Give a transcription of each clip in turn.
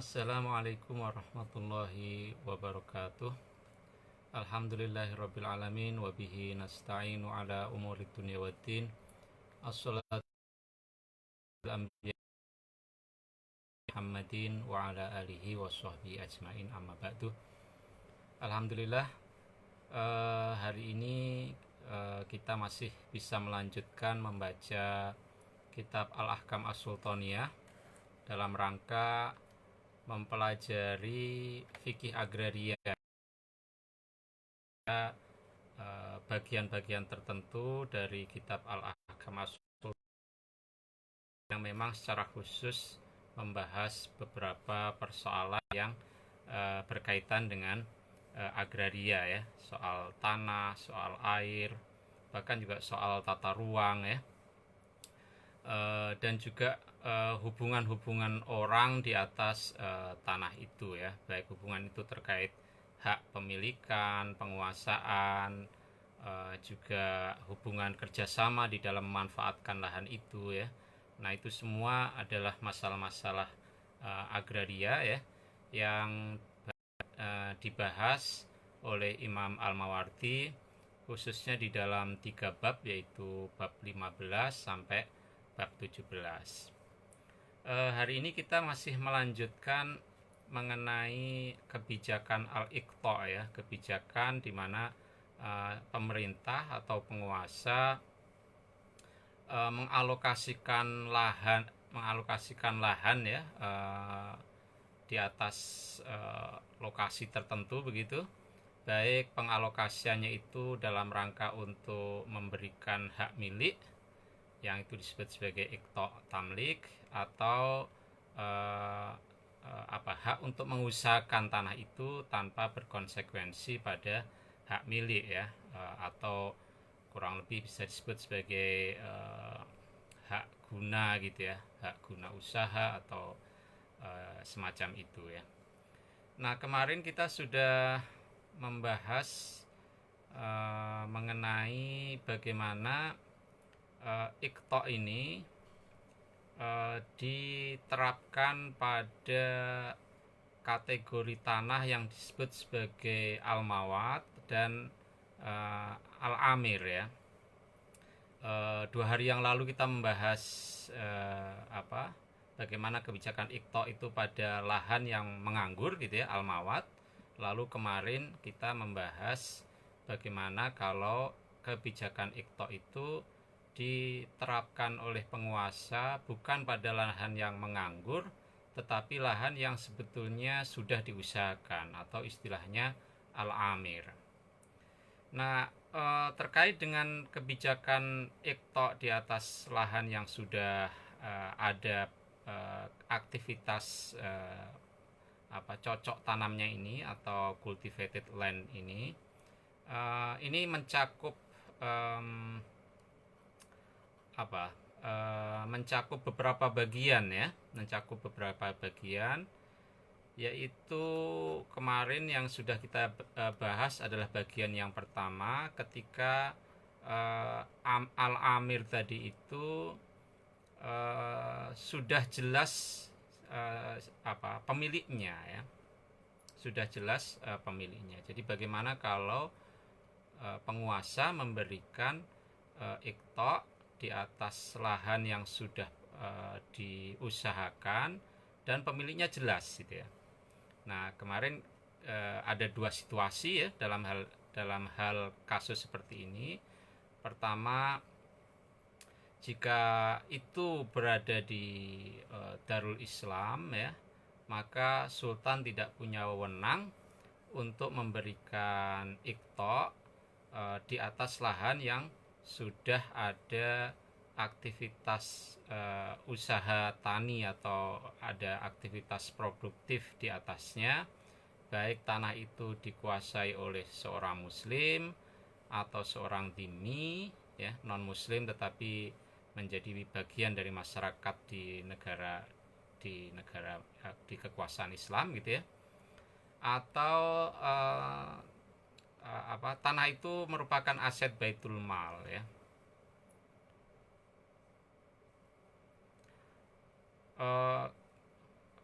Assalamualaikum warahmatullahi wabarakatuh. Alhamdulillahirabbil alamin wa bihi nasta'inu ala umuri dunya waddin. Assalatu anbiya Muhammadin wa ala alihi wa sahbihi ajmain amma ba'du. Alhamdulillah, hari ini kita masih bisa melanjutkan membaca kitab Al-Ahkam As-Sultaniyah dalam rangka mempelajari fikih agraria, bagian-bagian tertentu dari kitab Al-Ahkam As-Sultaniyah yang memang secara khusus membahas beberapa persoalan yang berkaitan dengan agraria ya, soal tanah, soal air, bahkan juga soal tata ruang ya, dan juga hubungan-hubungan orang di atas tanah itu ya, baik hubungan itu terkait hak pemilikan, penguasaan, juga hubungan kerjasama di dalam memanfaatkan lahan itu ya. Nah itu semua adalah masalah-masalah agraria ya, yang dibahas oleh Imam Al-Mawardi khususnya di dalam 3 bab, yaitu bab 15 sampai bab 17. Hari ini kita masih melanjutkan mengenai kebijakan al-iqta ya, kebijakan di mana pemerintah atau penguasa mengalokasikan lahan ya, di atas lokasi tertentu begitu, baik pengalokasiannya itu dalam rangka untuk memberikan hak milik yang itu disebut sebagai iqta tamlik, atau hak untuk mengusahakan tanah itu tanpa berkonsekuensi pada hak milik ya, atau kurang lebih bisa disebut sebagai hak guna gitu ya, hak guna usaha atau semacam itu ya. Nah kemarin kita sudah membahas mengenai bagaimana iqta ini diterapkan pada kategori tanah yang disebut sebagai al-mawat dan al-amir ya. 2 hari yang lalu kita membahas bagaimana kebijakan iqta itu pada lahan yang menganggur gitu ya, al-mawat. Lalu kemarin kita membahas bagaimana kalau kebijakan iqta itu diterapkan oleh penguasa bukan pada lahan yang menganggur, tetapi lahan yang sebetulnya sudah diusahakan atau istilahnya al-amir. Nah, terkait dengan kebijakan iqta di atas lahan yang sudah ada aktivitas cocok tanamnya ini atau cultivated land ini mencakup mencakup beberapa bagian ya, yaitu kemarin yang sudah kita bahas adalah bagian yang pertama ketika al-amir tadi itu sudah jelas pemiliknya ya, sudah jelas pemiliknya. Jadi bagaimana kalau penguasa memberikan iqta di atas lahan yang sudah diusahakan dan pemiliknya jelas gitu ya. Nah kemarin ada 2 situasi ya dalam hal kasus seperti ini. Pertama, jika itu berada di Darul Islam ya, maka sultan tidak punya wewenang untuk memberikan iqta di atas lahan yang sudah ada aktivitas usaha tani atau ada aktivitas produktif di atasnya, baik tanah itu dikuasai oleh seorang muslim atau seorang dhimmi ya, non muslim tetapi menjadi bagian dari masyarakat di negara di kekuasaan Islam gitu ya, atau tanah itu merupakan aset Baitul Mal ya.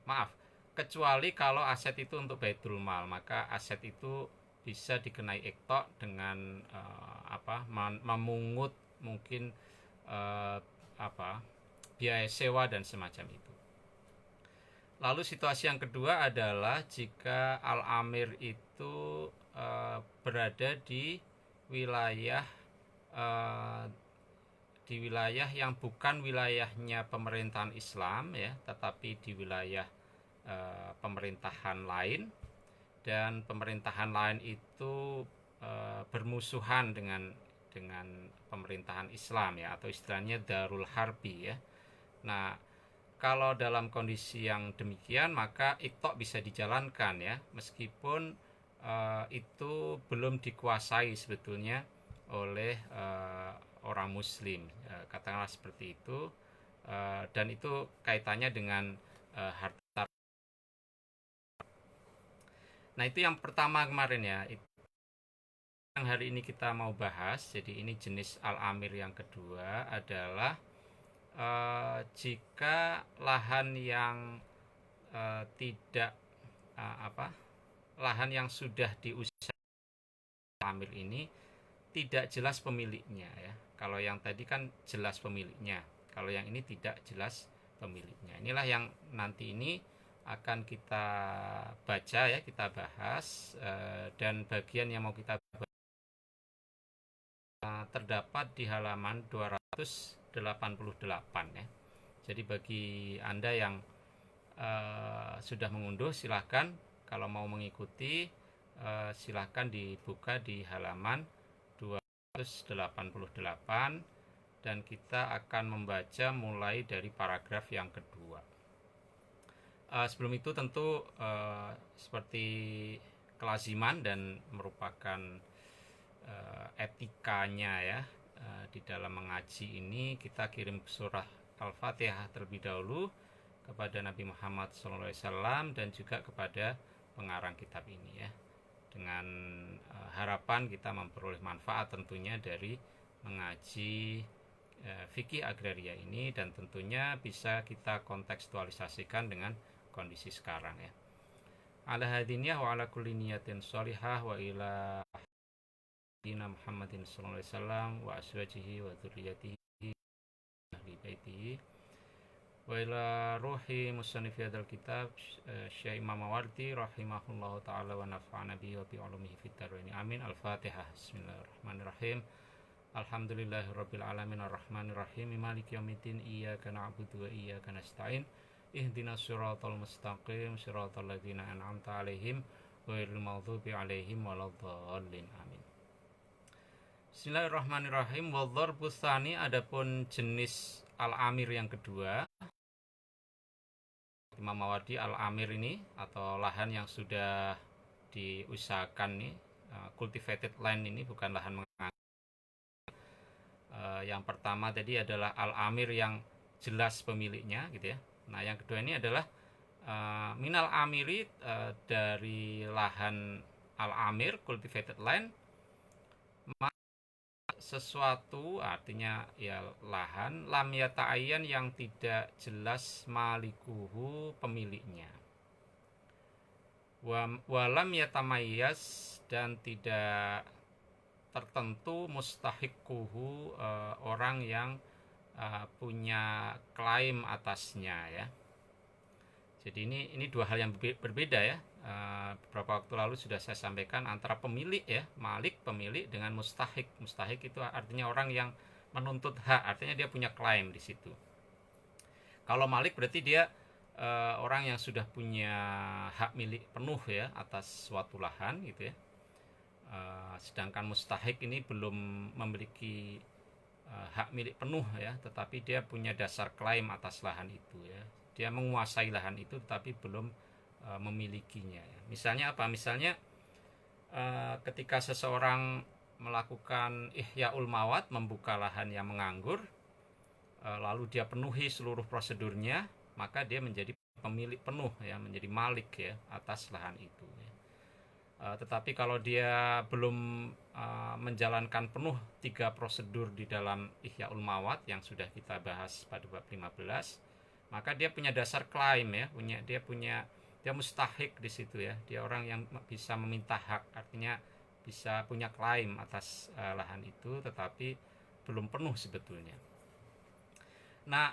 Maaf, kecuali kalau aset itu untuk baitul mal, maka aset itu bisa dikenai iqta dengan memungut mungkin eh, apa biaya sewa dan semacam itu. Lalu situasi yang kedua adalah jika al-amir itu berada wilayah eh, di wilayah yang bukan wilayahnya pemerintahan Islam ya, tetapi di wilayah pemerintahan lain, dan pemerintahan lain itu bermusuhan dengan pemerintahan Islam ya, atau istilahnya darul harbi ya. Nah, kalau dalam kondisi yang demikian maka iqta bisa dijalankan ya, meskipun itu belum dikuasai sebetulnya oleh orang muslim, katakanlah seperti itu, dan itu kaitannya dengan harta. Nah, itu yang pertama kemarin ya, yang hari ini kita mau bahas. Jadi ini jenis al-amir yang kedua adalah jika lahan yang tidak lahan yang sudah diusahakan amir ini tidak jelas pemiliknya ya. Kalau yang tadi kan jelas pemiliknya, kalau yang ini tidak jelas pemiliknya. Inilah yang nanti ini akan kita baca ya, kita bahas, dan bagian yang mau kita bahas terdapat di halaman 288 ya. Jadi bagi Anda yang sudah mengunduh, silahkan kalau mau mengikuti silahkan dibuka di halaman 288 dan kita akan membaca mulai dari paragraf yang kedua. Sebelum itu tentu seperti kelaziman dan merupakan etikanya ya, di dalam mengaji ini kita kirim surah Al-Fatihah terlebih dahulu kepada Nabi Muhammad SAW dan juga kepada pengarang kitab ini ya, dengan harapan kita memperoleh manfaat tentunya dari mengaji fikih agraria ini, dan tentunya bisa kita kontekstualisasikan dengan kondisi sekarang ya. Ala hadiniyah wa ala kulli niyatin sholihah wa ila Muhammadin sallallahu alaihi wasallam wa azwajihi wa dzurriyyatihi ahli baitihi wa ila ruhi musannif hadzal kitab Syekh Imam Mawardi rahimahullahu taala wa nafa'ana bihi wa bi ulumihi fid dharain amin. Al-Fatihah. Bismillahirrahmanirrahim. Alhamdulillahirabbil alamin arrahmanir rahim maliki yaumiddin iyyaka na'budu wa iyyaka nasta'in ihdinas siratal mustaqim siratal ladzina an'amta 'alaihim ghairil maghdubi 'alaihim waladdallin amin. Bismillahirrahmanirrahim. Wadharbu tsani, adapun jenis al-amir yang kedua. Imam Mawardi al-amir ini atau lahan yang sudah diusahakan nih, cultivated land ini bukan lahan menganggur. Yang pertama tadi adalah al-amir yang jelas pemiliknya gitu ya. Nah, yang kedua ini adalah minal amiri, dari lahan al-amir cultivated land, sesuatu artinya ya lahan lam yata'ayyan yang tidak jelas malikuhu pemiliknya, walam yatamayyaz dan tidak tertentu mustahiquhu orang yang punya klaim atasnya ya. Jadi ini dua hal yang berbeda ya. Beberapa waktu lalu sudah saya sampaikan antara pemilik ya, malik pemilik, dengan mustahik. Mustahik itu artinya orang yang menuntut hak, artinya dia punya klaim di situ. Kalau malik berarti dia orang yang sudah punya hak milik penuh ya atas suatu lahan gitu ya. Sedangkan mustahik ini belum memiliki hak milik penuh ya, tetapi dia punya dasar klaim atas lahan itu ya. Dia menguasai lahan itu tetapi belum memilikinya ya. Misalnya apa? Misalnya ketika seseorang melakukan ihyaul mawat, membuka lahan yang menganggur, lalu dia penuhi seluruh prosedurnya, maka dia menjadi pemilik penuh ya, menjadi malik ya atas lahan itu ya. Tetapi kalau dia belum menjalankan penuh 3 prosedur di dalam ihyaul mawat yang sudah kita bahas pada bab 15, maka dia punya dasar klaim ya, dia dia mustahik di situ ya, dia orang yang bisa meminta hak, artinya bisa punya klaim atas lahan itu, tetapi belum penuh sebetulnya. Nah,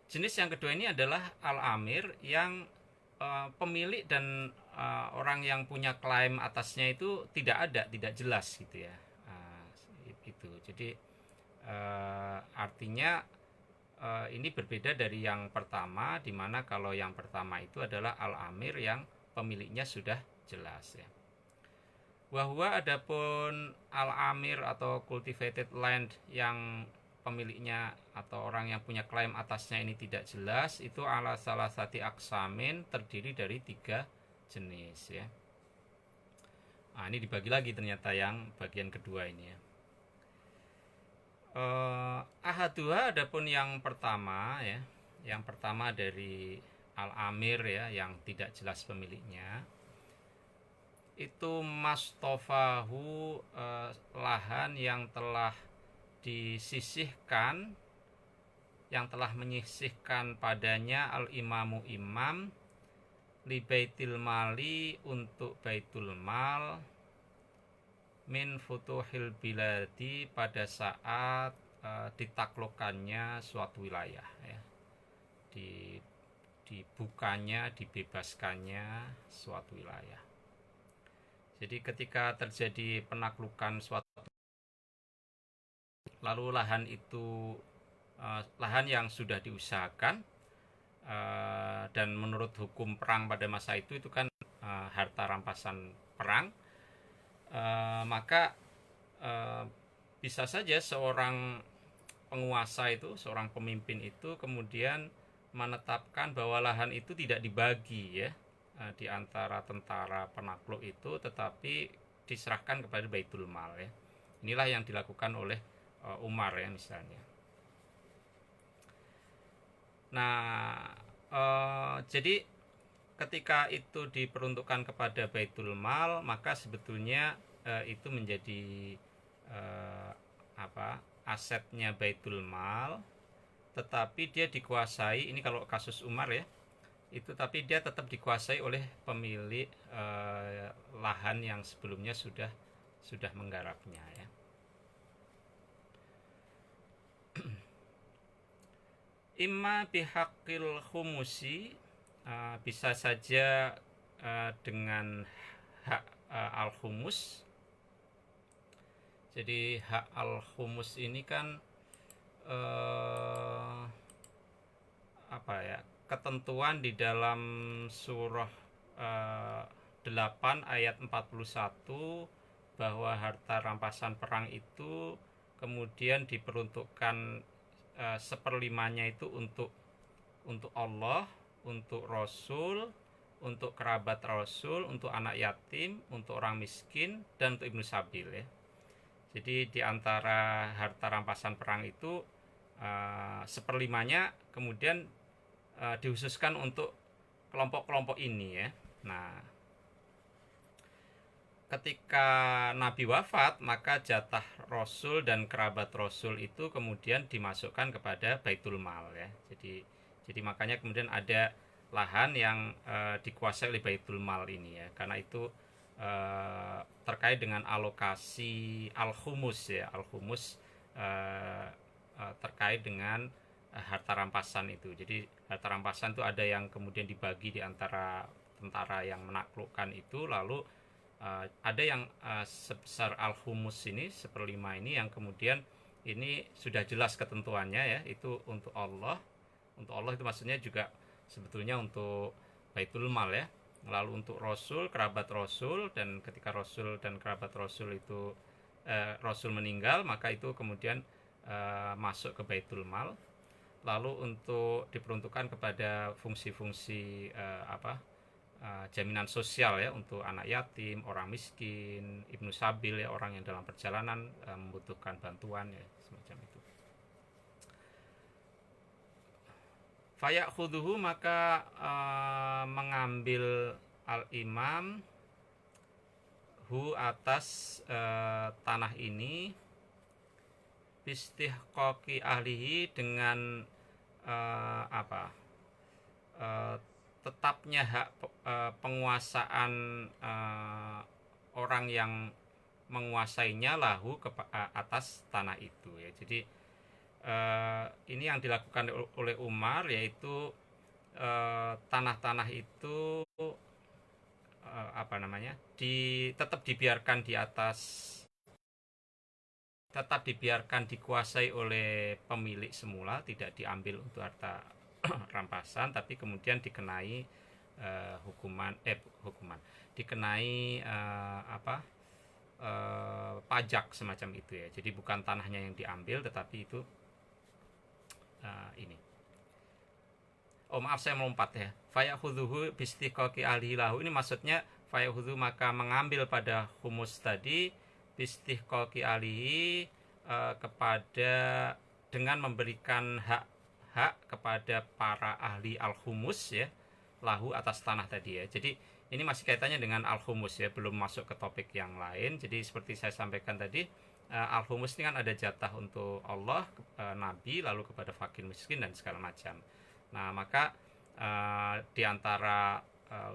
jenis yang kedua ini adalah al-amir, yang pemilik dan orang yang punya klaim atasnya itu tidak jelas gitu ya. Itu jadi artinya ini berbeda dari yang pertama, di mana kalau yang pertama itu adalah al-amir yang pemiliknya sudah jelas ya. Wahwa adapun al-amir atau cultivated land yang pemiliknya atau orang yang punya klaim atasnya ini tidak jelas, itu ala salah satu aksamin, terdiri dari 3 jenis ya. Nah, ini dibagi lagi ternyata yang bagian kedua ini ya. Ahaduha adapun yang pertama ya, yang pertama dari al-amir ya, yang tidak jelas pemiliknya, itu mastofahu, lahan yang telah disisihkan, yang telah menyisihkan padanya al-imamu imam, li baitil mali untuk baitul mal, min futuhil biladi pada saat ditaklukkannya suatu wilayah ya, dibukanya, dibebaskannya suatu wilayah. Jadi ketika terjadi penaklukan suatu, lalu lahan itu lahan yang sudah diusahakan, dan menurut hukum perang pada masa itu kan harta rampasan perang, maka bisa saja seorang penguasa itu, seorang pemimpin itu kemudian menetapkan bahwa lahan itu tidak dibagi ya di antara tentara penakluk itu, tetapi diserahkan kepada Baitul Mal ya. Inilah yang dilakukan oleh Umar ya misalnya. Nah, jadi ketika itu diperuntukkan kepada Baitul Mal, maka sebetulnya itu menjadi asetnya Baitul Mal, tetapi dia dikuasai, ini kalau kasus Umar ya, itu tapi dia tetap dikuasai oleh pemilik lahan yang sebelumnya sudah menggarapnya ya. Imma bihaqil khumusi, bisa saja dengan hak al-khumus. Jadi hak al-khumus ini kan ketentuan di dalam surah 8 ayat 41 bahwa harta rampasan perang itu kemudian diperuntukkan seperlimanya itu untuk Allah, untuk Rasul, untuk kerabat Rasul, untuk anak yatim, untuk orang miskin, dan untuk Ibnu Sabil ya. Jadi di antara harta rampasan perang itu seperlimanya kemudian dihususkan untuk kelompok-kelompok ini ya. Nah, ketika Nabi wafat, maka jatah Rasul dan kerabat Rasul itu kemudian dimasukkan kepada Baitul Mal ya. Jadi makanya kemudian ada lahan yang dikuasai oleh Baitul Mal ini ya, karena itu terkait dengan alokasi al-khumus ya. Al-khumus terkait dengan harta rampasan itu. Jadi harta rampasan itu ada yang kemudian dibagi di antara tentara yang menaklukkan itu, lalu ada yang sebesar al-khumus ini, seperlima ini, yang kemudian ini sudah jelas ketentuannya ya, itu untuk Allah. Untuk Allah itu maksudnya juga sebetulnya untuk Baitul Mal ya. Lalu untuk Rasul, kerabat Rasul, dan ketika Rasul dan kerabat Rasul itu Rasul meninggal, maka itu kemudian masuk ke Baitul Mal. Lalu untuk diperuntukkan kepada fungsi-fungsi jaminan sosial ya, untuk anak yatim, orang miskin, Ibnu Sabil ya, orang yang dalam perjalanan membutuhkan bantuan ya, semacam itu. Fayakhuduhu, maka mengambil al-imam hu atas tanah ini, bistihqaqi ahlihi, dengan tetapnya hak penguasaan orang yang menguasainya lahu atas tanah itu ya. Jadi ini yang dilakukan oleh Umar, yaitu tanah-tanah itu apa namanya, tetap dibiarkan di atas, tetap dibiarkan dikuasai oleh pemilik semula, tidak diambil untuk harta rampasan, tapi kemudian dikenai hukuman dikenai pajak semacam itu ya. Jadi bukan tanahnya yang diambil, tetapi itu ini. Oh maaf, saya melompat ya. Fayakhudhuhu bistiqaqi ahlihi lahu, ini maksudnya fayakhudhu, maka mengambil pada humus tadi, bistiqaqi ahlihi, kepada dengan memberikan hak kepada para ahli al-humus ya, lahu atas tanah tadi ya. Jadi ini masih kaitannya dengan al-humus ya, belum masuk ke topik yang lain. Jadi seperti saya sampaikan tadi, al-humus ini kan ada jatah untuk Allah, Nabi, lalu kepada fakir miskin dan segala macam. Nah maka di antara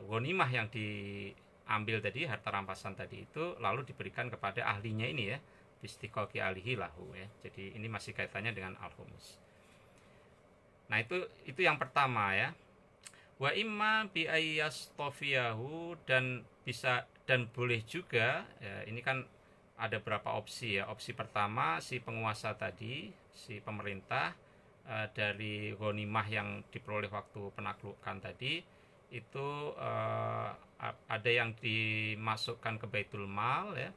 ghanimah yang diambil tadi, harta rampasan tadi itu, lalu diberikan kepada ahlinya ini ya, bistiqaqi alihi lahu ya. Jadi ini masih kaitannya dengan al-humus. Nah itu yang pertama ya. Wa imma bi ayyastofiyahu, dan bisa dan boleh juga ya, ini kan ada beberapa opsi ya. Opsi pertama, si penguasa tadi, si pemerintah, dari ghanimah yang diperoleh waktu penaklukan tadi itu ada yang dimasukkan ke Baitul Mal ya,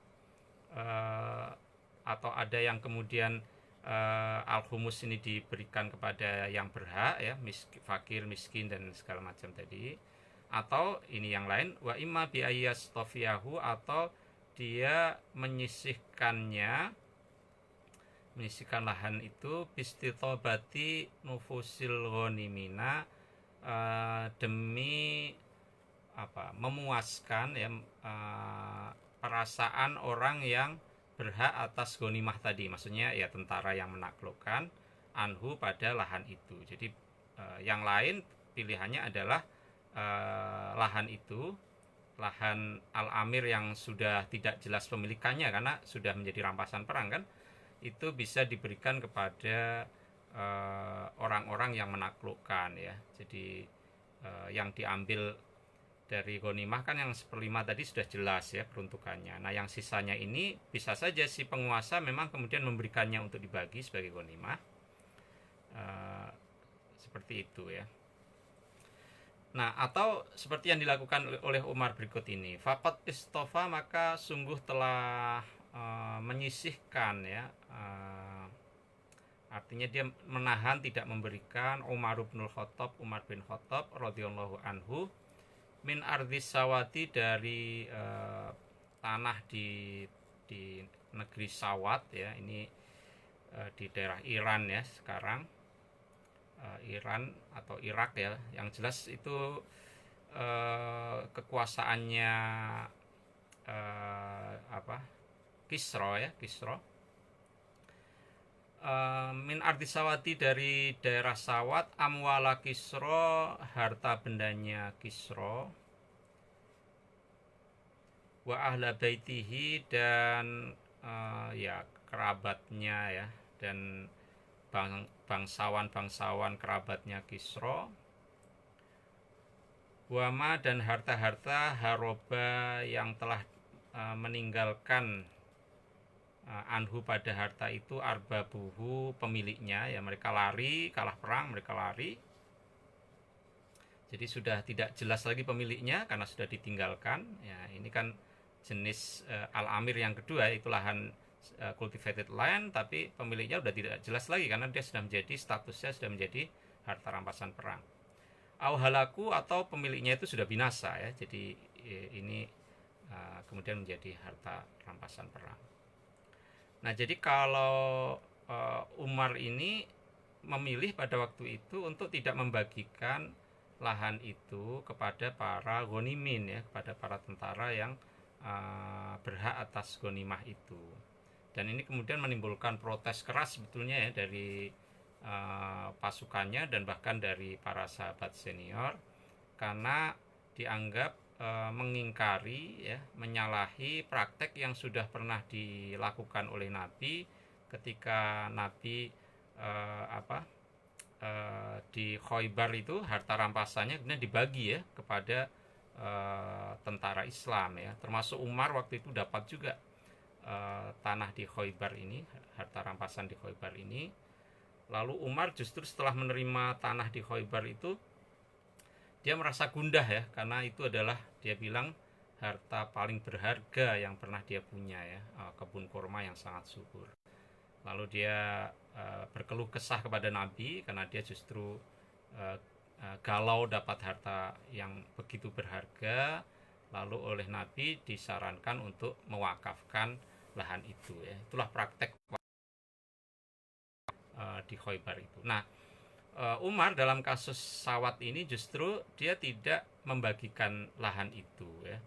atau ada yang kemudian al-humus ini diberikan kepada yang berhak ya, fakir, miskin dan segala macam tadi. Atau ini yang lain, wa imma bi ayyastofiyahu, atau dia menyisihkan lahan itu bistitobati nufusil ghanimina, demi memuaskan ya, perasaan orang yang berhak atas ghanimah tadi, maksudnya ya tentara yang menaklukkan, anhu pada lahan itu. Jadi yang lain pilihannya adalah lahan itu, lahan al-amir yang sudah tidak jelas pemilikannya karena sudah menjadi rampasan perang kan, itu bisa diberikan kepada orang-orang yang menaklukkan ya. Jadi yang diambil dari ghanimah kan yang 1/5 tadi sudah jelas ya peruntukannya. Nah yang sisanya ini bisa saja si penguasa memang kemudian memberikannya untuk dibagi sebagai ghanimah, seperti itu ya. Nah atau seperti yang dilakukan oleh Umar berikut ini, faqad istofa, maka sungguh telah menyisihkan ya, artinya dia menahan, tidak memberikan, Umar bin Khattab radhiyallahu anhu, min ardhis sawati, dari tanah di negeri Sawat ya, ini di daerah Iran ya sekarang, Iran atau Irak ya, yang jelas itu kekuasaannya Kisra ya, Kisra. Min ardisawati, dari daerah Sawat, amwala Kisra, harta bendanya Kisra, wa ahla baitihi, dan ya kerabatnya ya, dan bangsawan kerabatnya Kisra, wama, dan harta-harta haroba, yang telah meninggalkan anhu pada harta itu, arbabuhu, pemiliknya ya, mereka lari, kalah perang, mereka lari. Jadi sudah tidak jelas lagi pemiliknya karena sudah ditinggalkan ya. Ini kan jenis al-amir yang kedua, itu lahan cultivated land, tapi pemiliknya sudah tidak jelas lagi karena dia sudah menjadi, statusnya sudah menjadi harta rampasan perang. Au halaku, atau pemiliknya itu sudah binasa ya. Jadi ini kemudian menjadi harta rampasan perang. Nah jadi kalau Umar ini memilih pada waktu itu untuk tidak membagikan lahan itu kepada para ghanimin ya, kepada para tentara yang berhak atas ghanimah itu. Dan ini kemudian menimbulkan protes keras sebetulnya ya dari pasukannya dan bahkan dari para sahabat senior, karena dianggap mengingkari ya, menyalahi praktek yang sudah pernah dilakukan oleh Nabi ketika Nabi di Khoibar itu harta rampasannya kemudian dibagi ya kepada tentara Islam ya, termasuk Umar waktu itu dapat juga tanah di Khoibar ini, harta rampasan di Khoibar ini. Lalu Umar justru setelah menerima tanah di Khoibar itu dia merasa gundah ya, karena itu adalah dia bilang harta paling berharga yang pernah dia punya ya, kebun kurma yang sangat subur. Lalu dia berkeluh kesah kepada Nabi karena dia justru galau dapat harta yang begitu berharga. Lalu oleh Nabi disarankan untuk mewakafkan lahan itu ya. Itulah praktek di Khoibar itu. Nah, Umar dalam kasus Sawat ini justru dia tidak membagikan lahan itu ya,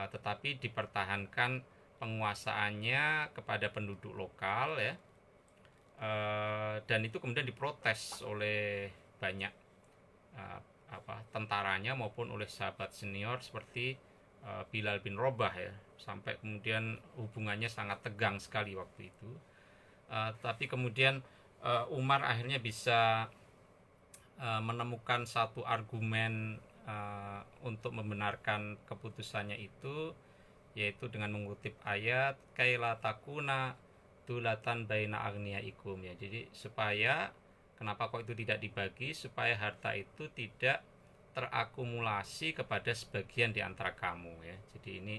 tetapi dipertahankan penguasaannya kepada penduduk lokal ya, dan itu kemudian diprotes oleh banyak tentaranya maupun oleh sahabat senior seperti Bilal bin Robah ya, sampai kemudian hubungannya sangat tegang sekali waktu itu. Tapi kemudian Umar akhirnya bisa menemukan satu argumen untuk membenarkan keputusannya itu, yaitu dengan mengutip ayat kaila takuna dulatan baina aghniyaikum ya. Jadi supaya kenapa kok itu tidak dibagi, supaya harta itu tidak terakumulasi kepada sebagian di antara kamu ya. Jadi ini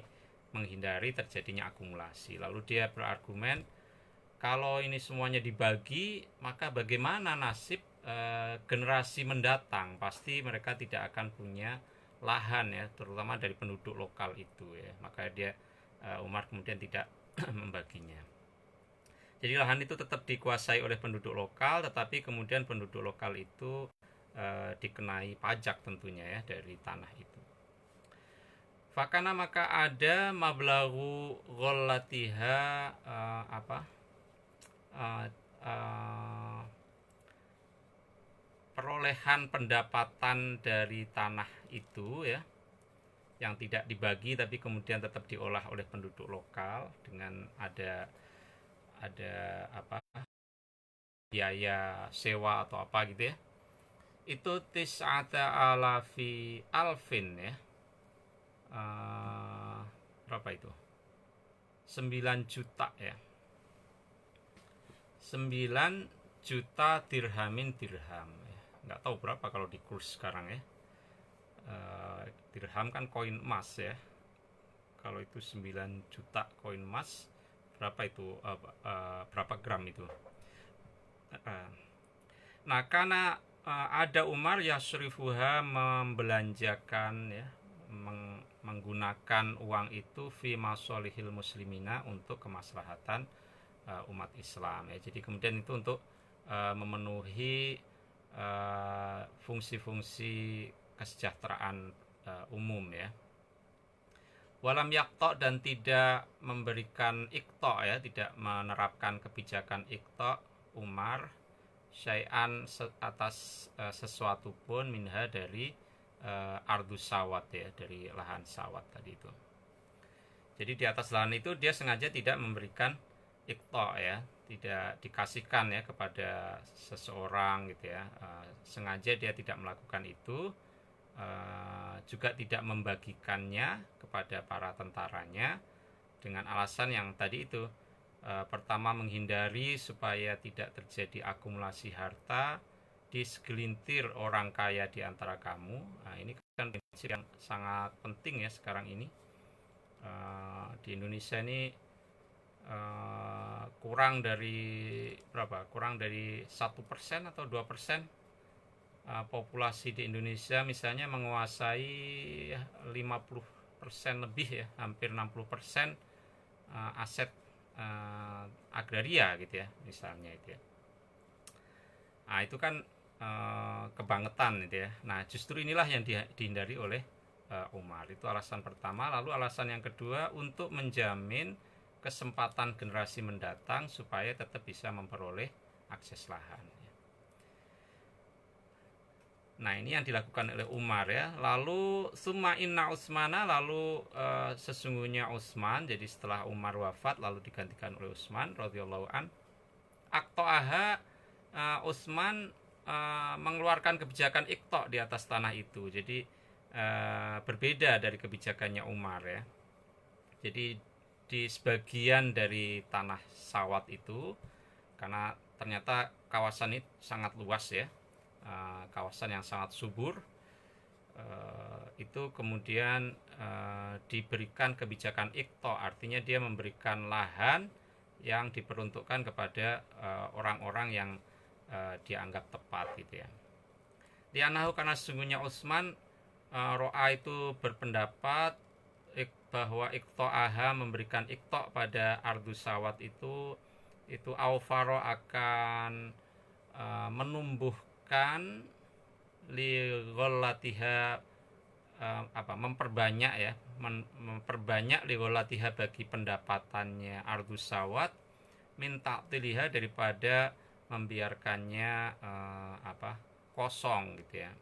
menghindari terjadinya akumulasi. Lalu dia berargumen kalau ini semuanya dibagi, maka bagaimana nasib generasi mendatang? Pasti mereka tidak akan punya lahan ya, terutama dari penduduk lokal itu ya. Maka dia Umar kemudian tidak membaginya. Jadi lahan itu tetap dikuasai oleh penduduk lokal, tetapi kemudian penduduk lokal itu dikenai pajak tentunya ya dari tanah itu. Fakana maka ada mablagu ghollatiha perolehan pendapatan dari tanah itu ya, yang tidak dibagi tapi kemudian tetap diolah oleh penduduk lokal dengan ada biaya sewa atau apa gitu ya. Itu tis'ata alafi alfin ya, berapa itu, 9 juta ya, 9 juta dirhamin dirham ya. Nggak tahu berapa kalau di kurs sekarang ya. Dirham kan koin emas ya, kalau itu 9 juta koin emas berapa itu, berapa gram itu. Nah karena ada Umar yasrifuha membelanjakan ya, menggunakan uang itu fi masolihil muslimina untuk kemaslahatan umat Islam ya. Jadi kemudian itu untuk memenuhi fungsi-fungsi kesejahteraan umum ya. Walam yakto, dan tidak memberikan ikto ya, tidak menerapkan kebijakan ikto Umar syai'an atas sesuatu pun minha dari ardus sawat ya, dari lahan sawat tadi itu. Jadi di atas lahan itu dia sengaja tidak memberikan ikto ya, tidak dikasihkan ya kepada seseorang gitu ya, sengaja dia tidak melakukan itu, juga tidak membagikannya kepada para tentaranya dengan alasan yang tadi itu. Pertama, menghindari supaya tidak terjadi akumulasi harta di segelintir orang kaya di antara kamu. Nah, ini kan prinsip yang sangat penting ya sekarang ini. Di Indonesia ini kurang dari 1% atau 2% populasi di Indonesia misalnya menguasai 50% lebih ya, hampir 60% aset agraria gitu ya misalnya itu ya. Nah itu kan kebangetan gitu ya. Nah justru inilah yang dihindari oleh Umar. Itu alasan pertama. Lalu alasan yang kedua, untuk menjamin kesempatan generasi mendatang supaya tetap bisa memperoleh akses lahan. Nah, ini yang dilakukan oleh Umar ya. Lalu summa inna Utsmana, lalu sesungguhnya Utsman, jadi setelah Umar wafat lalu digantikan oleh Utsman radhiyallahu an. Aktoaha, Utsman mengeluarkan kebijakan ikto di atas tanah itu. Jadi berbeda dari kebijakannya Umar ya. Jadi di sebagian dari tanah sawat itu, karena ternyata kawasan ini sangat luas ya, kawasan yang sangat subur, itu kemudian diberikan kebijakan ikto, artinya dia memberikan lahan yang diperuntukkan kepada orang-orang yang dianggap tepat gitu ya. Lianahu, karena sesungguhnya Utsman ro'a itu berpendapat bahwa ikto'aha, memberikan ikto' pada ardus sawat itu aufaro akan menumbuhkan ligolatiha, memperbanyak ya, memperbanyak ligolatiha bagi pendapatannya ardus sawat, minta tiliha, daripada membiarkannya kosong gitu ya.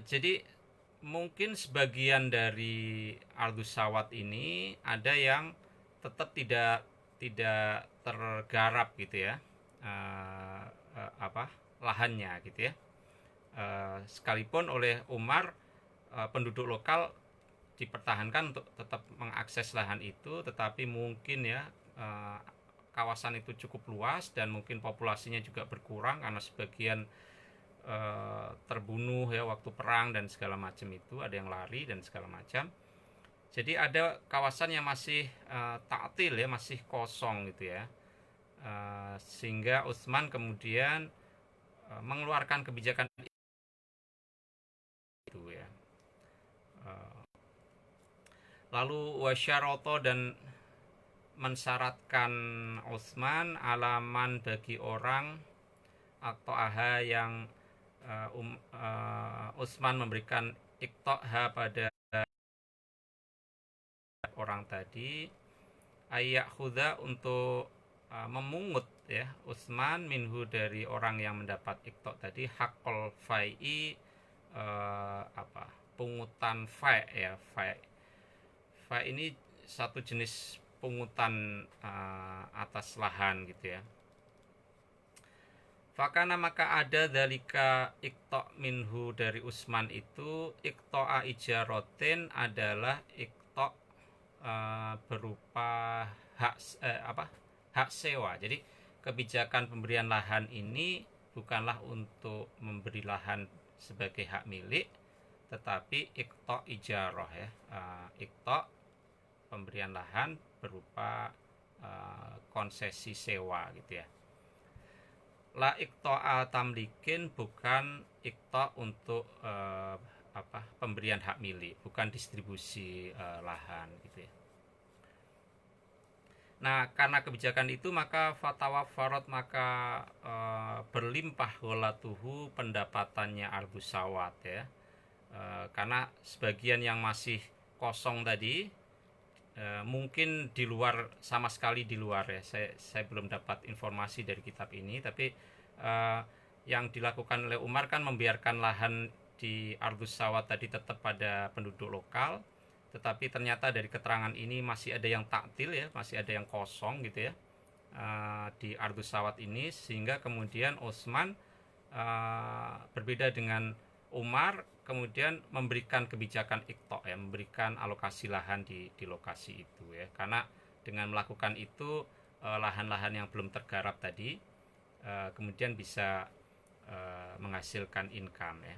Jadi mungkin sebagian dari ardus sawat ini ada yang tetap tidak tergarap gitu ya, lahannya gitu ya. Sekalipun oleh Umar penduduk lokal dipertahankan untuk tetap mengakses lahan itu, tetapi mungkin ya kawasan itu cukup luas dan mungkin populasinya juga berkurang karena sebagian terbunuh ya waktu perang dan segala macam, itu ada yang lari dan segala macam. Jadi ada kawasan yang masih ta'til ya, masih kosong gitu ya, sehingga Utsman kemudian mengeluarkan kebijakan itu ya. Lalu wasyaroto, dan mensyaratkan Utsman alaman bagi orang atau aha yang Utsman memberikan iktoha pada orang tadi, ayak khuda, untuk memungut ya Utsman minhu, dari orang yang mendapat ikto tadi, hakol fai'i, pungutan fai ya. Fai ini satu jenis pungutan atas lahan gitu ya. Fakana, maka ada dalika ikto minhu, dari Utsman itu, ikto'a ijarotin, adalah ikto berupa hak sewa. Jadi kebijakan pemberian lahan ini bukanlah untuk memberi lahan sebagai hak milik, tetapi ikto ijaroh ya, ikto pemberian lahan berupa konsesi sewa gitu ya. La ikto'a tamlikin, bukan ikto untuk pemberian hak milik, bukan distribusi lahan gitu ya. Nah, karena kebijakan itu maka fatwa farod, maka berlimpah golatuhu, pendapatannya ardus sawat ya. Karena sebagian yang masih kosong tadi mungkin di luar, sama sekali di luar ya, saya belum dapat informasi dari kitab ini, tapi yang dilakukan oleh Umar kan membiarkan lahan di ardus sawat tadi tetap pada penduduk lokal, tetapi ternyata dari keterangan ini masih ada yang taktil ya, masih ada yang kosong gitu ya di ardus sawat ini, sehingga kemudian Utsman berbeda dengan Umar, kemudian memberikan kebijakan ikto ya, memberikan alokasi lahan di lokasi itu ya, karena dengan melakukan itu lahan-lahan yang belum tergarap tadi kemudian bisa menghasilkan income ya.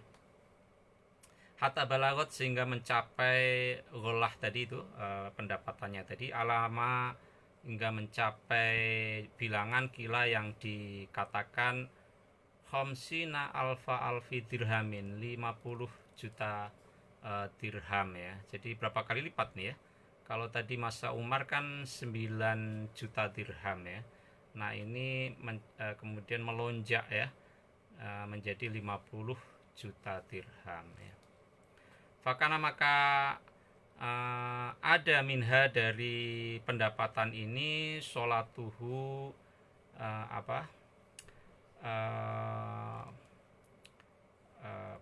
Hatta balagot, sehingga mencapai gholah tadi itu, pendapatannya tadi, alama, hingga mencapai bilangan kila yang dikatakan khamsina alfi dirhamin, 50 juta dirham ya. Jadi berapa kali lipat nih ya. Kalau tadi masa Umar kan 9 juta dirham ya. Nah, ini kemudian melonjak ya, menjadi 50 juta dirham ya. Fakana, maka ada minha, dari pendapatan ini, sholatuhu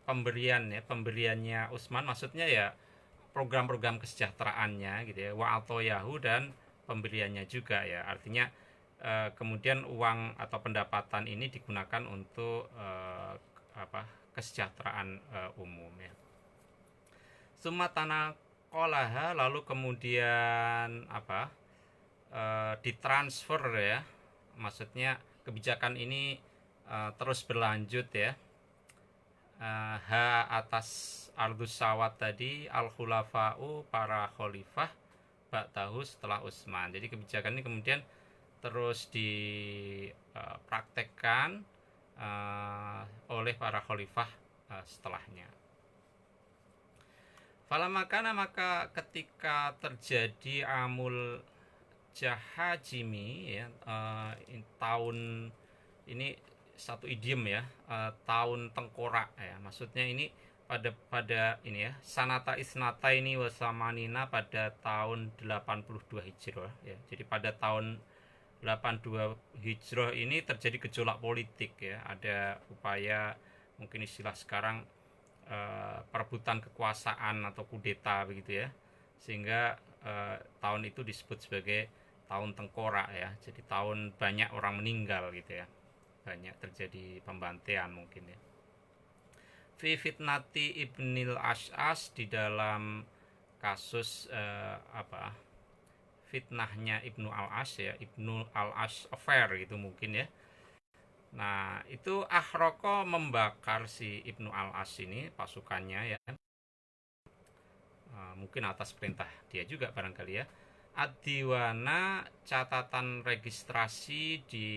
pemberiannya Utsman, maksudnya ya program-program kesejahteraannya gitu ya, wa Yahu, dan pemberiannya juga ya, artinya kemudian uang atau pendapatan ini digunakan untuk kesejahteraan umum ya. Sumatana kolaha, lalu kemudian ditransfer ya, maksudnya kebijakan ini terus berlanjut ya. Atas ardus sawat tadi al khulafa'u, para khalifah, ba'dahu, setelah Utsman. Jadi kebijakan ini kemudian terus dipraktekkan oleh para khalifah setelahnya. Falamakana, maka ketika terjadi amul jahajimi ya, tahun ini satu idiom ya, tahun tengkorak ya, maksudnya ini pada ini ya, sanata isnata ini wasamanina, pada tahun 82 Hijrah ya. Jadi pada tahun 82 Hijrah ini terjadi gejolak politik ya, ada upaya, mungkin istilah sekarang perebutan kekuasaan atau kudeta begitu ya, sehingga tahun itu disebut sebagai tahun tengkorak ya. Jadi tahun banyak orang meninggal gitu ya, banyak terjadi pembantaian mungkin ya. Fi fitnati Ibnil Ash'as, di dalam kasus fitnahnya Ibnu Al-As ya, Ibnu Al-As affair gitu mungkin ya. Nah, itu Ahroko membakar si Ibnu Al-As ini pasukannya ya. Mungkin atas perintah dia juga barangkali ya. Ad-Diwana, catatan registrasi di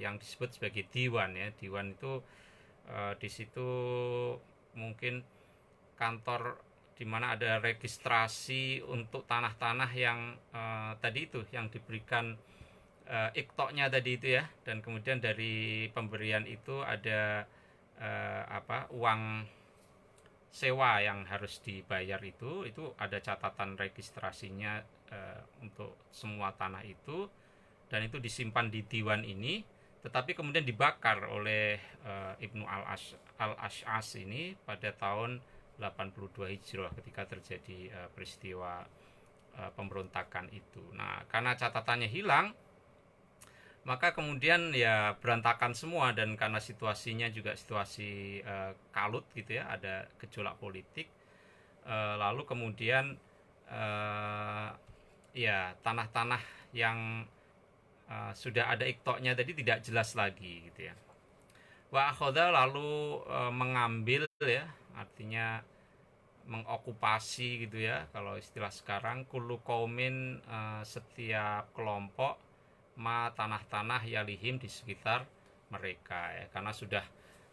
yang disebut sebagai diwan ya. Diwan itu di situ mungkin kantor di mana ada registrasi untuk tanah-tanah yang tadi itu yang diberikan iktoknya tadi itu ya, dan kemudian dari pemberian itu ada uang sewa yang harus dibayar, itu ada catatan registrasinya untuk semua tanah itu, dan itu disimpan di diwan ini, tetapi kemudian dibakar oleh Ibnu Al-Ash'as ini pada tahun 82 Hijrah ketika terjadi peristiwa pemberontakan itu. Nah, karena catatannya hilang, maka kemudian ya berantakan semua, dan karena situasinya juga situasi kalut gitu ya, ada gejolak politik, lalu kemudian ya tanah-tanah yang sudah ada iktoknya tadi tidak jelas lagi gitu ya. Wa akhoda, lalu mengambil ya, artinya mengokupasi gitu ya, kalau istilah sekarang, kullu qaumin, setiap kelompok, tanah-tanah yalihim, di sekitar mereka ya, karena sudah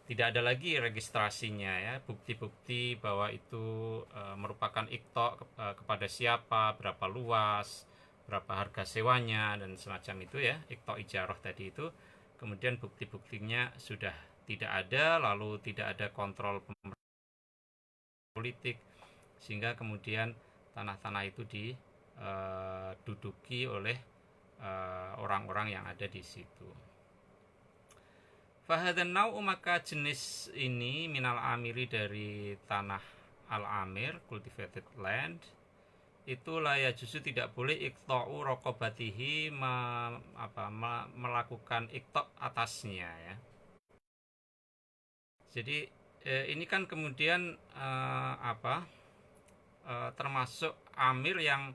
tidak ada lagi registrasinya ya, bukti-bukti bahwa itu merupakan iktok kepada siapa, berapa luas, berapa harga sewanya, dan semacam itu ya, iktok ijarah tadi itu. Kemudian bukti-buktinya sudah tidak ada, lalu tidak ada kontrol politik, sehingga kemudian tanah-tanah itu diduduki oleh orang-orang yang ada di situ. Fahadan nau, maka jenis ini, minal amiri, dari tanah al-amir, cultivated land, itu ya justru tidak boleh iktau rokobatihi, melakukan iktok atasnya ya. Jadi ini kan kemudian termasuk amir yang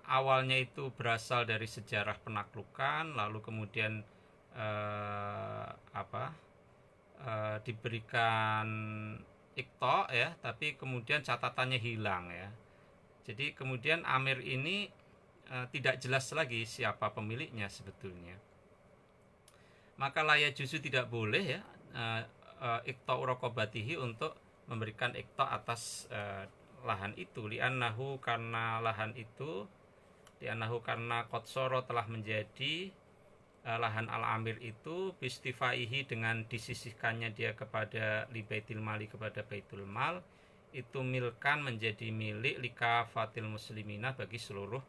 awalnya itu berasal dari sejarah penaklukan, lalu kemudian diberikan iktok ya, tapi kemudian catatannya hilang ya. Jadi kemudian amir ini tidak jelas lagi siapa pemiliknya sebetulnya. Maka layak justru tidak boleh ya iktok rokobatihi, untuk memberikan iktok atas lahan itu, li'annahu, karena lahan itu, li'annahu, karena kotsoro, telah menjadi lahan al-amir itu, bistifaihi, dengan disisihkannya dia kepada li baitul mali, kepada baitul mal, itu milkan, menjadi milik likafatil muslimina, bagi seluruh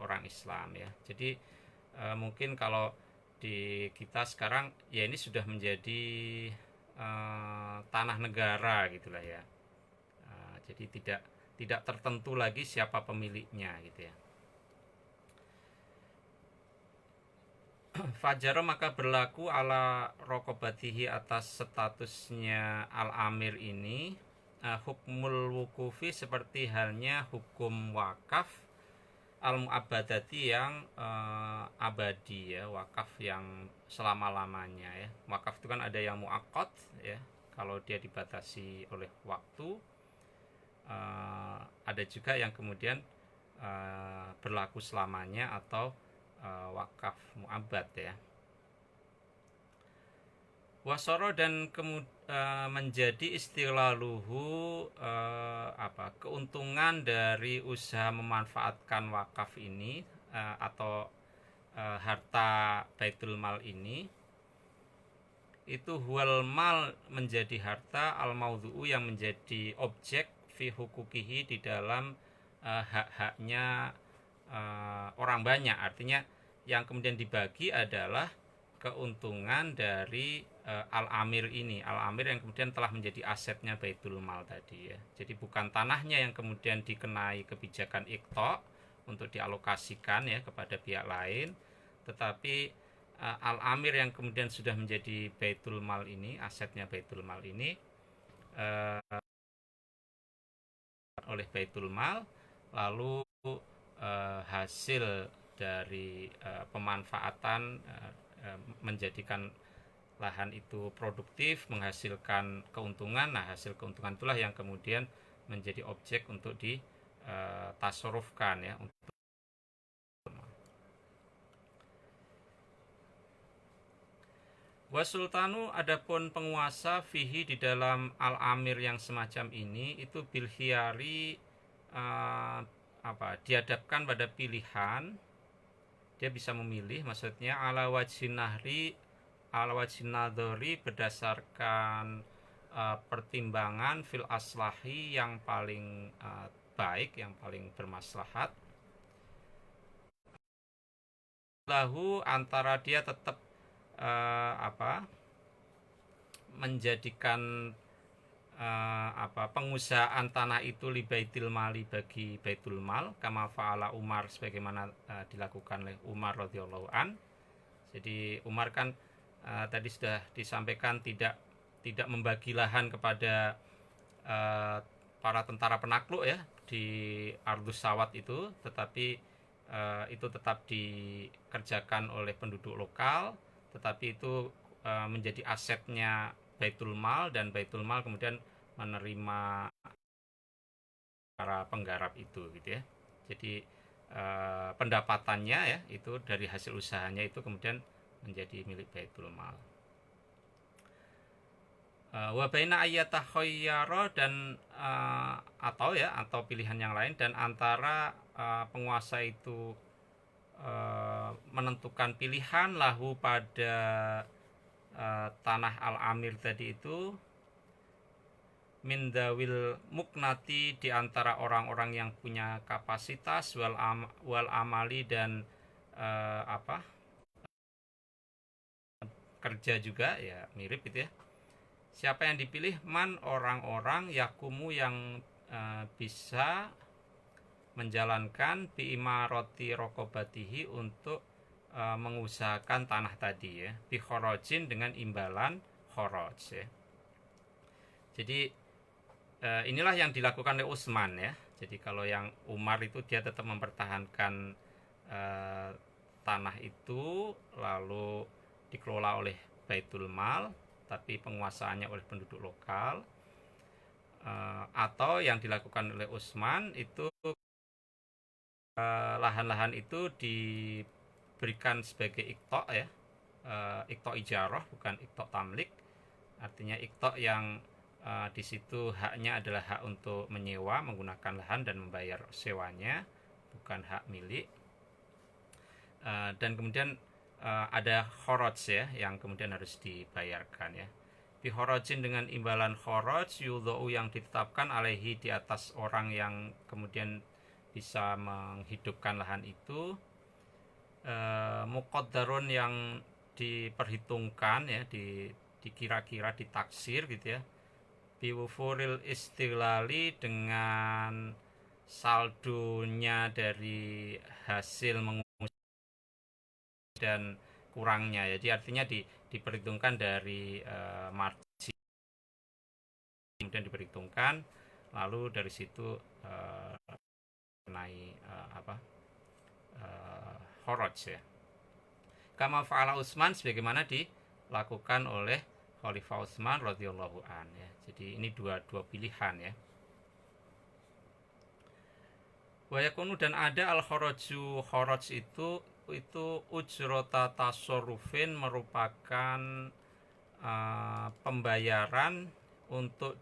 orang Islam ya. Jadi mungkin kalau di kita sekarang ya, ini sudah menjadi tanah negara gitulah ya. Jadi tidak tertentu lagi siapa pemiliknya gitu ya. Fajaro maka berlaku ala rokobatihi atas statusnya al-amir ini hukmul wukufi seperti halnya hukum wakaf al-mu'abbadati yang abadi ya, wakaf yang selama-lamanya ya. Wakaf itu kan ada yang mu'akkad ya, kalau dia dibatasi oleh waktu. Ada juga yang kemudian berlaku selamanya atau wakaf mu'abbad ya. Wasoro dan menjadi istilaluhu keuntungan dari usaha memanfaatkan wakaf ini atau harta baitul mal ini itu huwal mal menjadi harta al maudhu'u yang menjadi objek fi hukukihi di dalam hak-haknya orang banyak. Artinya yang kemudian dibagi adalah keuntungan dari al-amir ini, al-amir yang kemudian telah menjadi asetnya baitul mal tadi ya. Jadi bukan tanahnya yang kemudian dikenai kebijakan iqta untuk dialokasikan ya kepada pihak lain, tetapi al-amir yang kemudian sudah menjadi baitul mal ini, asetnya baitul mal ini oleh baitul mal, lalu hasil dari pemanfaatan menjadikan lahan itu produktif, menghasilkan keuntungan. Nah, hasil keuntungan itulah yang kemudian menjadi objek untuk ditasarufkan ya. Wasultanu adapun penguasa fihi di dalam al-amir yang semacam ini itu bil khiyari dihadapkan pada pilihan, dia bisa memilih, maksudnya ala wajhin nadhari berdasarkan pertimbangan fil aslahi yang paling baik, yang paling bermaslahat, lahu antara dia tetap menjadikan pengusahaan tanah itu li baitil mali bagi baitul mal kama fa'ala Umar sebagaimana dilakukan oleh Umar radhiyallahu an. Jadi Umar kan tadi sudah disampaikan tidak membagi lahan kepada para tentara penakluk ya di Ardus Sawat itu, tetapi itu tetap dikerjakan oleh penduduk lokal, tetapi itu menjadi asetnya baitul mal, dan baitul mal kemudian menerima para penggarap itu gitu ya. Jadi pendapatannya ya itu dari hasil usahanya itu kemudian menjadi milik baitul mal. Wa baina ayyatakhayyara dan atau pilihan yang lain, dan antara penguasa itu menentukan pilihan lahu pada tanah al-amir tadi itu min dawil muknati di antara orang-orang yang punya kapasitas wal amali dan kerja juga ya, mirip gitu ya. Siapa yang dipilih? Man, orang-orang yakumu yang bisa menjalankan biimaroti rokobatihi untuk mengusahakan tanah tadi ya, bi khorojin dengan imbalan khoroj ya. Jadi inilah yang dilakukan oleh Utsman ya. Jadi kalau yang Umar itu dia tetap mempertahankan tanah itu lalu dikelola oleh baitul mal, tapi penguasaannya oleh penduduk lokal. Atau yang dilakukan oleh Utsman itu lahan-lahan itu diberikan sebagai iqta ya, iqta ijarah bukan iqta tamlik. Artinya iqta yang di situ haknya adalah hak untuk menyewa menggunakan lahan dan membayar sewanya, bukan hak milik. Dan kemudian ada khoroj ya yang kemudian harus dibayarkan ya. Bi khorojin dengan imbalan khoroj yudha'u yang ditetapkan alaihi di atas orang yang kemudian bisa menghidupkan lahan itu, muqaddarun yang diperhitungkan ya, dikira-kira ditaksir gitu ya, biwufuril istiglali, dengan saldonya dari hasil mengusaha dan kurangnya. Jadi artinya diperhitungkan dari margin, kemudian diperhitungkan, lalu dari situ naik apa khoroj ya. Kama fa'ala Utsman, sebagaimana dilakukan oleh Khalifah Utsman radhiyallahu an ya. Jadi ini dua pilihan ya. Wayakunu, dan ada al khoroju, khoroj itu ujrota tasorufin, merupakan pembayaran untuk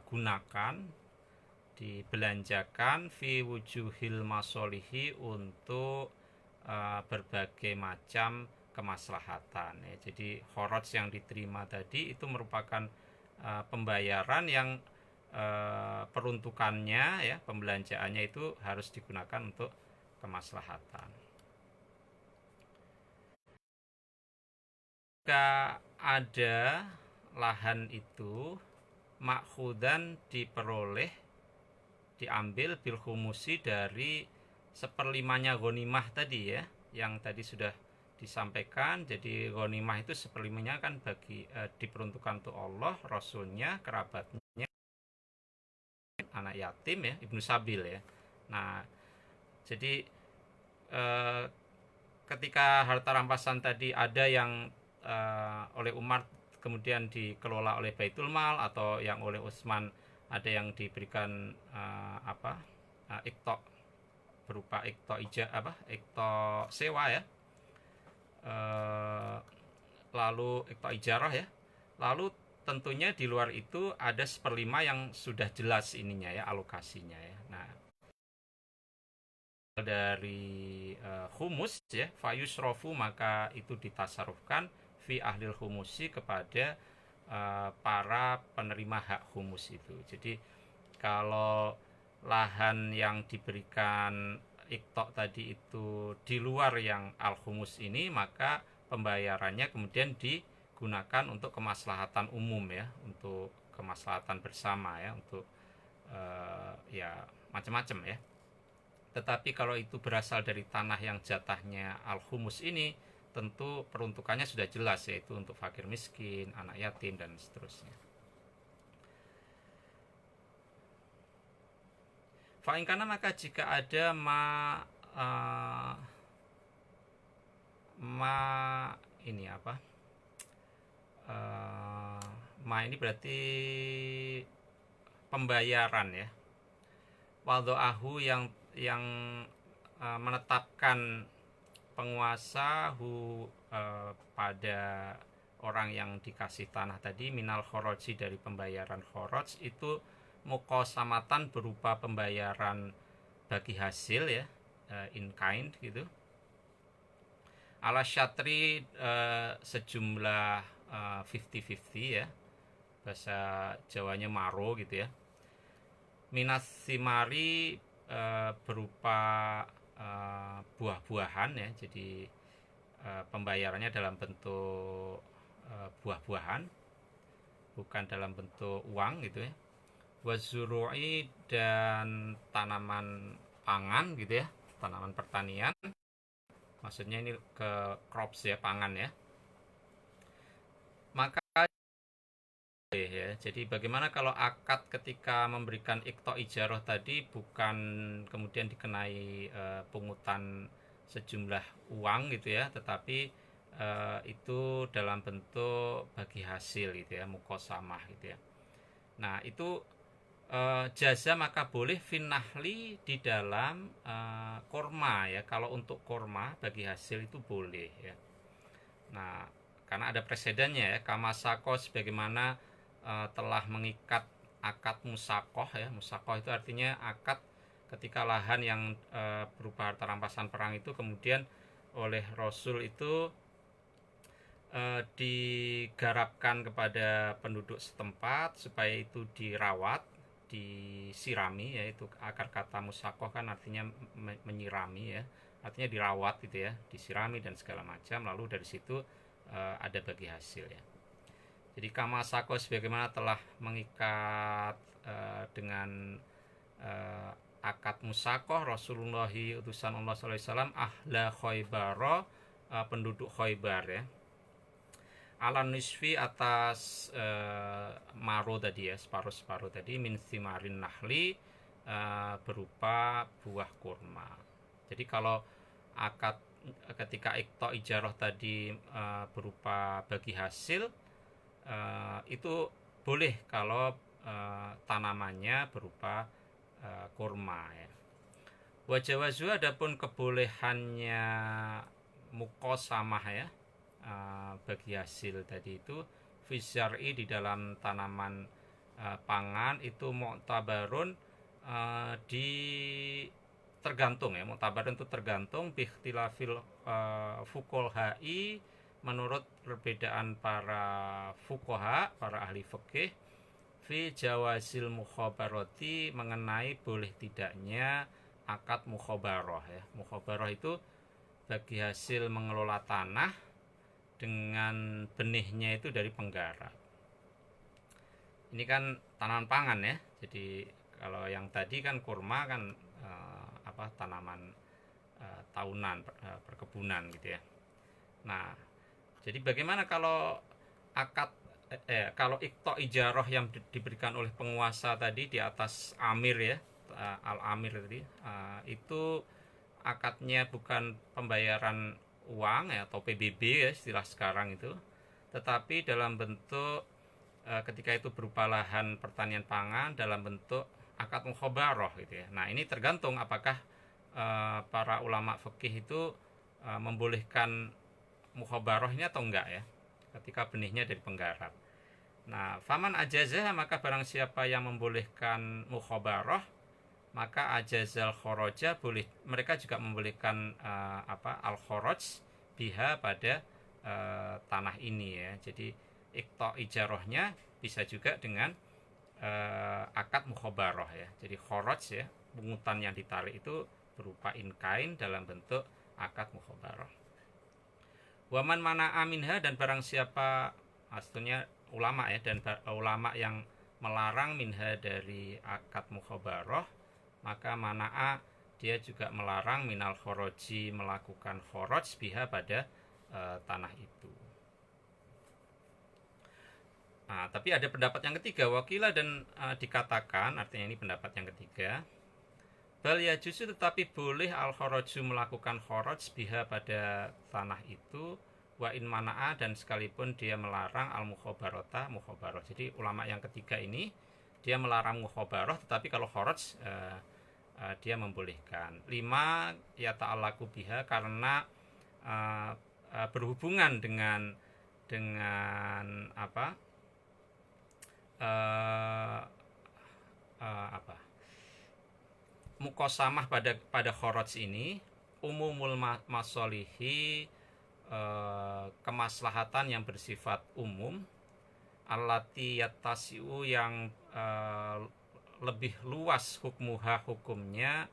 gunakan, dibelanjakan fi wujuhil masolihi, untuk berbagai macam kemaslahatan ya. Jadi khoroj yang diterima tadi itu merupakan pembayaran yang peruntukannya ya, pembelanjaannya itu harus digunakan untuk kemaslahatan. Jika ada lahan itu makhudan, diperoleh, diambil bil khumusi, dari seperlimanya ghanimah tadi ya, yang tadi sudah disampaikan. Jadi ghanimah itu seperlimanya kan bagi diperuntukkan untuk Allah, Rasulnya, kerabatnya, anak yatim ya, ibnu sabil ya. Nah, jadi ketika harta rampasan tadi ada yang oleh Umar kemudian dikelola oleh Baitul Mal, atau yang oleh Utsman ada yang diberikan ikto, berupa ikto sewa ya, lalu ikto ijarah ya. Lalu tentunya di luar itu ada seperlima yang sudah jelas ininya ya, alokasinya ya. Nah, dari humus ya, fayusrofu, maka itu ditasarufkan fi ahlil humusi, kepada para penerima hak humus itu. Jadi kalau lahan yang diberikan iktok tadi itu di luar yang al humus ini, maka pembayarannya kemudian digunakan untuk kemaslahatan umum ya, untuk kemaslahatan bersama ya, untuk ya macam-macam ya. Tetapi kalau itu berasal dari tanah yang jatahnya al humus ini, tentu peruntukannya sudah jelas, yaitu untuk fakir miskin, anak yatim, dan seterusnya. Fa'ingkana, maka jika ada ini apa? Ma ini berarti pembayaran ya. Waldo'ahu, yang menetapkan penguasa pada orang yang dikasih tanah tadi, minal khoroji, dari pembayaran khoroj itu, muqasamatan, berupa pembayaran bagi hasil ya, in kind gitu, ala syatri, sejumlah 50-50 ya, bahasa Jawanya maro gitu ya. Minas simari, berupa buah-buahan ya, jadi pembayarannya dalam bentuk buah-buahan, bukan dalam bentuk uang gitu ya. Wazuru'i, dan tanaman pangan gitu ya, tanaman pertanian, maksudnya ini ke crops ya, pangan ya. Maka ya, jadi bagaimana kalau akad ketika memberikan ikto ijaroh tadi bukan kemudian dikenai pungutan sejumlah uang gitu ya, tetapi itu dalam bentuk bagi hasil gitu ya, mukosamah gitu ya. Nah, itu jaza, maka boleh finnahli, di dalam korma ya. Kalau untuk korma bagi hasil itu boleh ya. Nah, karena ada presidennya ya, kamasako, sebagaimana telah mengikat akad musakoh ya. Musakoh itu artinya akad ketika lahan yang berupa harta rampasan perang itu kemudian oleh Rasul itu digarapkan kepada penduduk setempat supaya itu dirawat, disirami, yaitu akar kata musakoh kan artinya menyirami ya, artinya dirawat gitu ya, disirami dan segala macam. Lalu dari situ ada bagi hasil ya. Jadi kama sako sebagaimana telah mengikat dengan akad musakoh Rasulullah utusan Allah sallallahu alaihi wasallam ahla Khaybar, penduduk Khaybar ya, ala nisfi atas maro tadi ya, separuh-separuh tadi, min thimarin nahli, berupa buah kurma. Jadi kalau akad ketika ikto ijarah tadi berupa bagi hasil, itu boleh kalau tanamannya berupa kurma ya. Wajawazu adapun kebolehannya mukosamah ya, bagi hasil tadi itu fisyari di dalam tanaman pangan itu mu'tabarun, di tergantung ya, mu'tabarun itu tergantung bikhtilafil fuqaha'i, menurut perbedaan para fuqaha, para ahli fikih, fi jawazil mukhabarati, mengenai boleh tidaknya akad mukhabarah ya. Mukhabarah itu bagi hasil mengelola tanah dengan benihnya itu dari penggarap. Ini kan tanaman pangan ya. Jadi kalau yang tadi kan kurma kan tanaman tahunan, perkebunan gitu ya. Nah, jadi bagaimana kalau akad kalau ikto ijarah yang diberikan oleh penguasa tadi di atas amir ya, al-amir tadi, itu akadnya bukan pembayaran uang ya, atau PBB ya istilah sekarang itu, tetapi dalam bentuk ketika itu berupa lahan pertanian pangan dalam bentuk akad mukhabarah gitu ya. Nah, ini tergantung apakah para ulama fikih itu membolehkan mukhabarah ini atau enggak ya, ketika benihnya dari penggarap. Nah, faman ajazah, maka barang siapa yang membolehkan mukhabarah, maka ajazal khoroja, boleh mereka juga membolehkan al khoroj biha, pada tanah ini ya. Jadi ikto ijarahnya bisa juga dengan akad mukhabarah ya. Jadi khoroj ya, pungutan yang ditarik itu berupa inkain dalam bentuk akad mukhabarah. Waman mana aminha, dan barang siapa, maksudnya ulama ya, dan ulama yang melarang minha dari akad mukhabarah, maka mana'a, dia juga melarang minal khoroji, melakukan khoroj biha, pada tanah itu. Nah, tapi ada pendapat yang ketiga, wakila, dan dikatakan, artinya ini pendapat yang ketiga, bal ya justru, tetapi boleh al khoroju, melakukan khoroj biha, pada tanah itu, wa in mana'a, dan sekalipun dia melarang al mukhabarata, mukhabarah. Jadi ulama yang ketiga ini dia melarang mukhabarah, tetapi kalau khoroj dia membolehkan. 5 ya ta'alaku biha, karena berhubungan dengan mukosamah pada khoroj ini, umumul masolihi, kemaslahatan yang bersifat umum, allati yattasi'u, yang lebih luas hukmuha, hukumnya,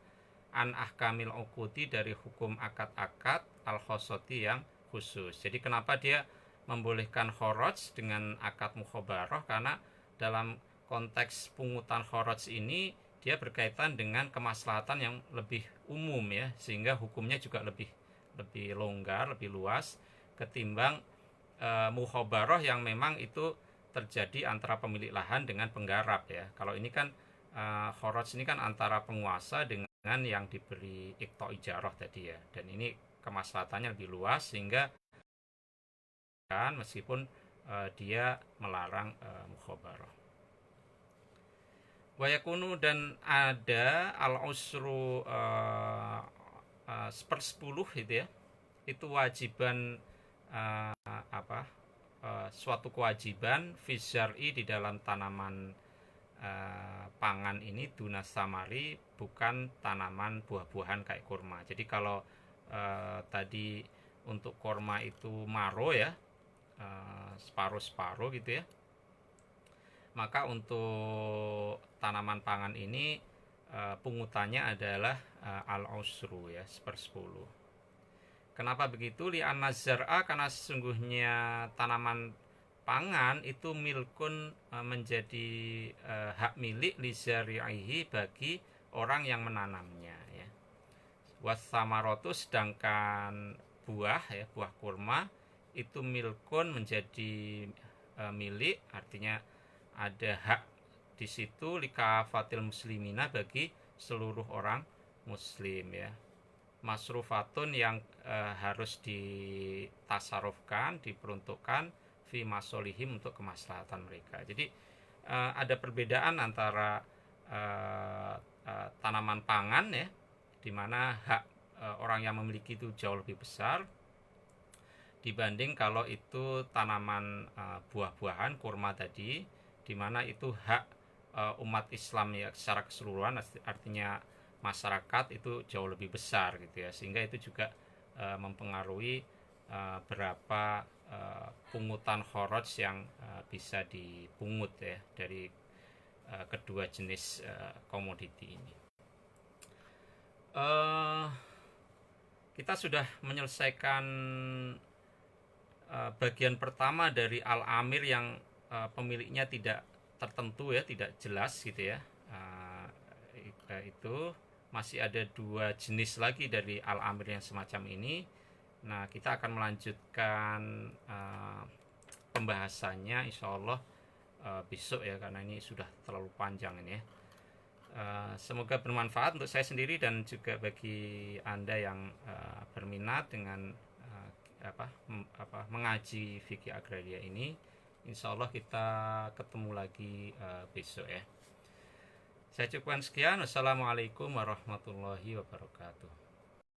an ahkamil uqudi, dari hukum akad-akad, al khosoti, yang khusus. Jadi kenapa dia membolehkan khoroj dengan akad mukhabarah, karena dalam konteks pungutan khoroj ini dia berkaitan dengan kemaslahatan yang lebih umum ya, sehingga hukumnya juga lebih longgar, lebih luas ketimbang mukhabarah yang memang itu terjadi antara pemilik lahan dengan penggarap ya. Kalau ini kan khoroj ini kan antara penguasa dengan yang diberi ikto ijarah tadi ya, dan ini kemaslahatannya lebih luas, sehingga kan meskipun dia melarang mukhabarah. Wayakunu, dan ada al usru, sepersepuluh itu ya, itu wajiban, suatu kewajiban fisyari, di dalam tanaman pangan ini, dunas samari, bukan tanaman buah-buahan kayak kurma. Jadi kalau tadi untuk kurma itu maro ya, separuh-separuh gitu ya, maka untuk tanaman pangan ini pungutannya adalah al-usru ya, 1/10. Kenapa begitu? Li'anna zar'a, karena sesungguhnya tanaman pangan itu milkun, menjadi hak milik li zari'ihi, bagi orang yang menanamnya ya. Wasamarotu, sedangkan buah ya, buah kurma itu milkun, menjadi milik, artinya ada hak di situ likafatil muslimina, bagi seluruh orang muslim ya. Masrufatun, yang harus ditasarufkan, diperuntukkan fi masolihim, untuk kemaslahatan mereka. Jadi ada perbedaan antara tanaman pangan ya, di mana hak orang yang memiliki itu jauh lebih besar dibanding kalau itu tanaman buah-buahan kurma tadi, di mana itu hak umat Islam ya secara keseluruhan, artinya masyarakat itu jauh lebih besar gitu ya, sehingga itu juga mempengaruhi berapa pungutan kharaj yang bisa dipungut ya dari kedua jenis komoditi ini. Kita sudah menyelesaikan bagian pertama dari al-amir yang pemiliknya tidak tertentu ya, tidak jelas gitu ya. Itu masih ada dua jenis lagi dari al-amir yang semacam ini. Nah, kita akan melanjutkan pembahasannya insya Allah besok ya, karena ini sudah terlalu panjang ini ya. Semoga bermanfaat untuk saya sendiri dan juga bagi Anda yang berminat dengan mengaji fikih agraria ini. Insya Allah kita ketemu lagi besok ya. Saya cukupkan sekian. Wassalamualaikum warahmatullahi wabarakatuh.